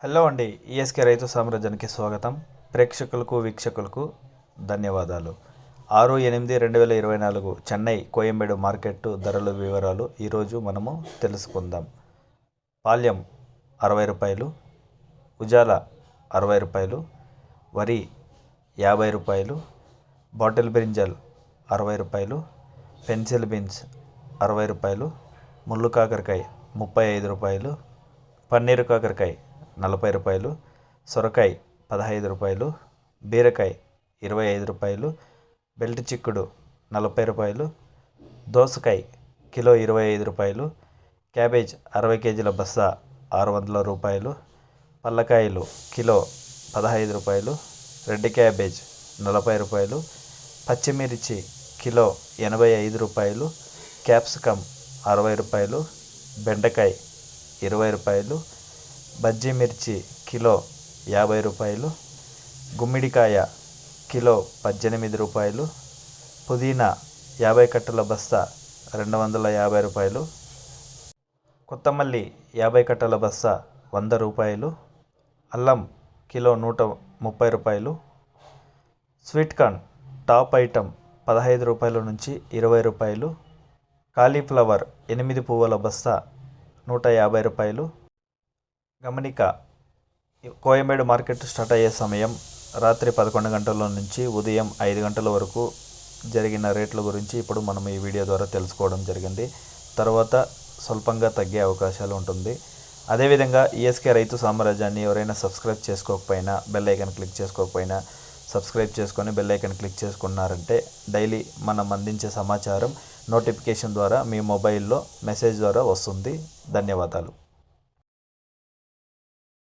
Hello అండి, ESK రైతు సామ్రాజ్యానికి స్వాగతం. ప్రేక్షకులకు వీక్షకులకు ధన్యవాదాలు. 6/8/2024 చెన్నై కోయంబేడు మార్కెట్ ధరల వివరాలు ఈరోజు మనము తెలుసుకుందాం. పాల్యం 60 రూపాయలు, ఉజాల 60 రూపాయలు, వరి 50 రూపాయలు, బాటిల్ బ్రింజల్ 60 రూపాయలు, పెన్సిల్ బీన్స్ 60 రూపాయలు, ముళ్ళు కాకరకాయ 35 రూపాయలు, పన్నీరు కాకరకాయ 40 రూపాయలు, సొరకాయ 15 రూపాయలు, బీరకాయ 25 రూపాయలు, బెల్ట్ చిక్కుడు 40 రూపాయలు, దోసకాయ కిలో 25 రూపాయలు, క్యాబేజ్ 60 కేజీల బస్తా 600 రూపాయలు, పల్లకాయలు కిలో 15 రూపాయలు, రెడ్ క్యాబేజ్ 40 రూపాయలు, పచ్చిమిర్చి కిలో 85 రూపాయలు, క్యాప్సికమ్ 60 రూపాయలు, బెండకాయ 20 రూపాయలు, బజ్జీ మిర్చి కిలో 50 రూపాయలు, గుమ్మిడికాయ కిలో 18 రూపాయలు, పుదీనా 50 కట్టల బస్తా 250 రూపాయలు, కొత్తమల్లి 50 కట్టల బస్తా 100 రూపాయలు, అల్లం కిలో 130 రూపాయలు, స్వీట్ కార్న్ టాప్ ఐటమ్ 15 రూపాయల నుంచి 20 రూపాయలు, కాలీఫ్లవర్ 8 పువ్వుల బస్తా 150 రూపాయలు. గమనిక, కోయంబేడు మార్కెట్ స్టార్ట్ అయ్యే సమయం రాత్రి 11 గంటల నుంచి ఉదయం 5 గంటల వరకు జరిగిన రేట్ల గురించి ఇప్పుడు మనం ఈ వీడియో ద్వారా తెలుసుకోవడం జరిగింది. తర్వాత స్వల్పంగా తగ్గే అవకాశాలు ఉంటుంది. అదేవిధంగా ఈఎస్కే రైతు సామ్రాజ్యాన్ని ఎవరైనా సబ్స్క్రైబ్ చేసుకోకపోయినా, బెల్ ఐకాన్ క్లిక్ చేసుకోకపోయినా సబ్స్క్రైబ్ చేసుకొని బెల్ ఐకాన్ క్లిక్ చేసుకున్నారంటే డైలీ మనం అందించే సమాచారం నోటిఫికేషన్ ద్వారా మీ మొబైల్లో మెసేజ్ ద్వారా వస్తుంది. ధన్యవాదాలు.